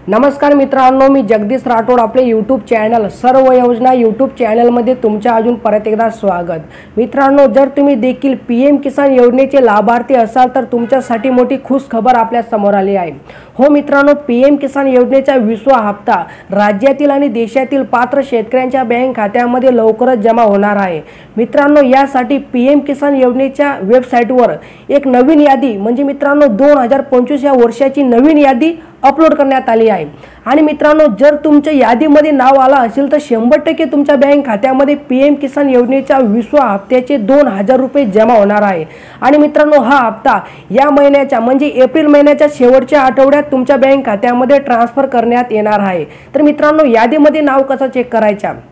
नमस्कार मित्रांनो, मी जगदीश राठोड. आपले यूट्यूब चॅनल सर्व योजना यूट्यूब चॅनलमध्ये तुमच्या अजून परत एकदा स्वागत. मित्रांनो, जर तुम्ही देखील PM किसान योजनेचे लाभार्थी असाल तर तुमच्यासाठी मोठी खुश खबर आपल्या समोर आली आहे. हो मित्रांनो, PM किसान योजनेचा 20वा हप्ता राज्यातील आणि देशातील पात्र शेतकऱ्यांच्या बँक खात्यामध्ये लवकरच जमा होणार आहे. मित्रांनो, यासाठी PM किसान योजनेच्या वेबसाईटवर एक नवीन यादी म्हणजे मित्रांनो 2025 या वर्षाची नवीन यादी अपलोड करण्यात आली आहे. आणि मित्रांनो, जर तुमच्या यादीमध्ये नाव आलं असेल तर 100% तुमच्या बँक खात्यामध्ये PM किसान योजनेच्या 20व्या हप्त्याचे 2000 रुपये जमा होणार आहे. आणि मित्रांनो, हा हप्ता या महिन्याच्या म्हणजे एप्रिल महिन्याच्या शेवटच्या आठवड्यात तुमच्या बँक खात्यामध्ये ट्रान्सफर करण्यात येणार आहे. तर मित्रांनो, यादीमध्ये नाव कसं चेक करायचं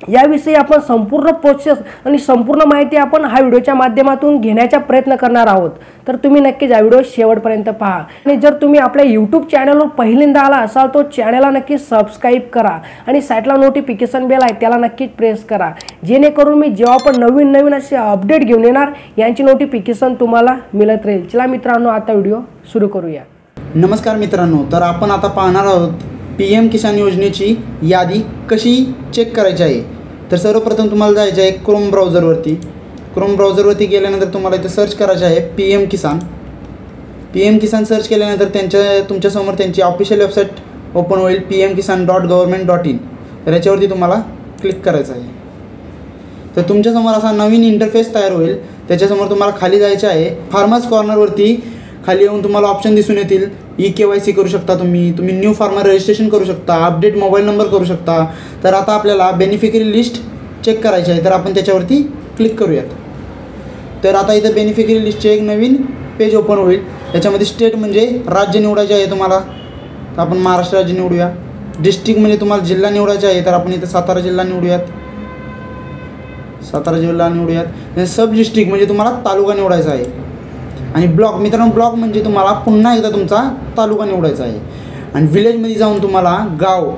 याविषयी आपण संपूर्ण प्रोसेस आणि संपूर्ण माहिती आपण हा व्हिडिओच्या माध्यमातून घेण्याचा प्रयत्न करणार आहोत. तर तुम्ही नक्कीच हा व्हिडिओ शेवटपर्यंत पहा. आणि जर तुम्ही आपल्या यूट्यूब चॅनलवर पहिल्यांदा आला असाल तो चॅनलला नक्की सबस्क्राईब करा आणि साईडला नोटिफिकेशन बेल आहे त्याला नक्कीच प्रेस करा, जेणेकरून मी जेव्हा पण नवीन असे अपडेट घेऊन येणार यांची नोटिफिकेशन तुम्हाला मिळत राहील. चला मित्रांनो, आता व्हिडिओ सुरू करूया. नमस्कार मित्रांनो, तर आपण आता पाहणार आहोत PM किसान योजनेची यादी कशी चेक करायची आहे. तर सर्वप्रथम तुम्हाला जायचं आहे क्रोम ब्राउझरवरती गेल्यानंतर तुम्हाला इथे सर्च करायचं आहे PM किसान सर्च केल्यानंतर तुमच्यासमोर त्यांची ऑफिशियल वेबसाईट ओपन होईल pmkisan.government.in. तर याच्यावरती तुम्हाला क्लिक करायचं आहे. तर तुमच्यासमोर असा नवीन इंटरफेस तयार होईल. त्याच्यासमोर तुम्हाला खाली जायचं आहे. फार्मर्स कॉर्नरवरती खाली येऊन तुम्हाला ऑप्शन दिसून येतील. KYC करू शकता, तुम्ही न्यू फार्मर रजिस्ट्रेशन करू शकता, अपडेट मोबाईल नंबर करू शकता. तर आता आपल्याला बेनिफिशरी लिस्ट चेक करायची आहे, तर आपण त्याच्यावरती क्लिक करूयात. तर आता इथं बेनिफिशरी लिस्टचे एक नवीन पेज ओपन होईल. त्याच्यामध्ये स्टेट म्हणजे राज्य निवडायचे आहे तुम्हाला, तर आपण महाराष्ट्र राज्य निवडूया. डिस्ट्रिक्ट म्हणजे तुम्हाला जिल्हा निवडायचा आहे, तर आपण इथं सातारा जिल्हा निवडूयात. सब डिस्ट्रिक्ट म्हणजे तुम्हाला तालुका निवडायचा आहे. आणि ब्लॉक, मित्रांनो ब्लॉक म्हणजे तुम्हाला पुन्हा एकदा तुमचा तालुका निवडायचा आहे. आणि विलेजमध्ये जाऊन तुम्हाला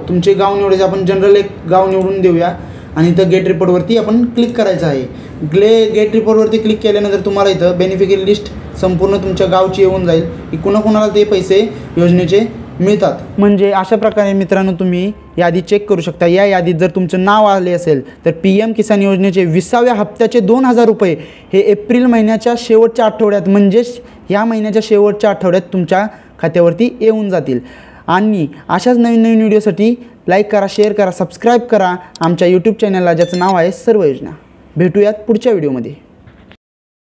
तुमचे गाव निवडायचे. आपण जनरल एक गाव निवडून देऊया आणि इथं गेट रिपोर्टवरती आपण क्लिक करायचं आहे. गेट रिपोर्टवरती क्लिक केल्यानंतर तुम्हाला इथं बेनिफिशरी लिस्ट संपूर्ण तुमच्या गावची येऊन जाईल की कुणाकुणाला ते पैसे योजनेचे मिळतात. म्हणजे अशा प्रकारे मित्रांनो तुम्ही यादी चेक करू शकता. या यादीत जर तुमचं नाव आले असेल तर PM किसान योजनेचे 20व्या हप्त्याचे 2000 रुपये हे एप्रिल महिन्याच्या शेवटच्या आठवड्यात म्हणजेच या महिन्याच्या शेवटच्या आठवड्यात तुमच्या खात्यावरती येऊन जातील. आणि अशाच नवीन व्हिडिओसाठी लाईक करा, शेअर करा, सबस्क्राईब करा आमच्या यूट्यूब चॅनलला, ज्याचं नाव आहे सर्व योजना. भेटूयात पुढच्या व्हिडिओमध्ये.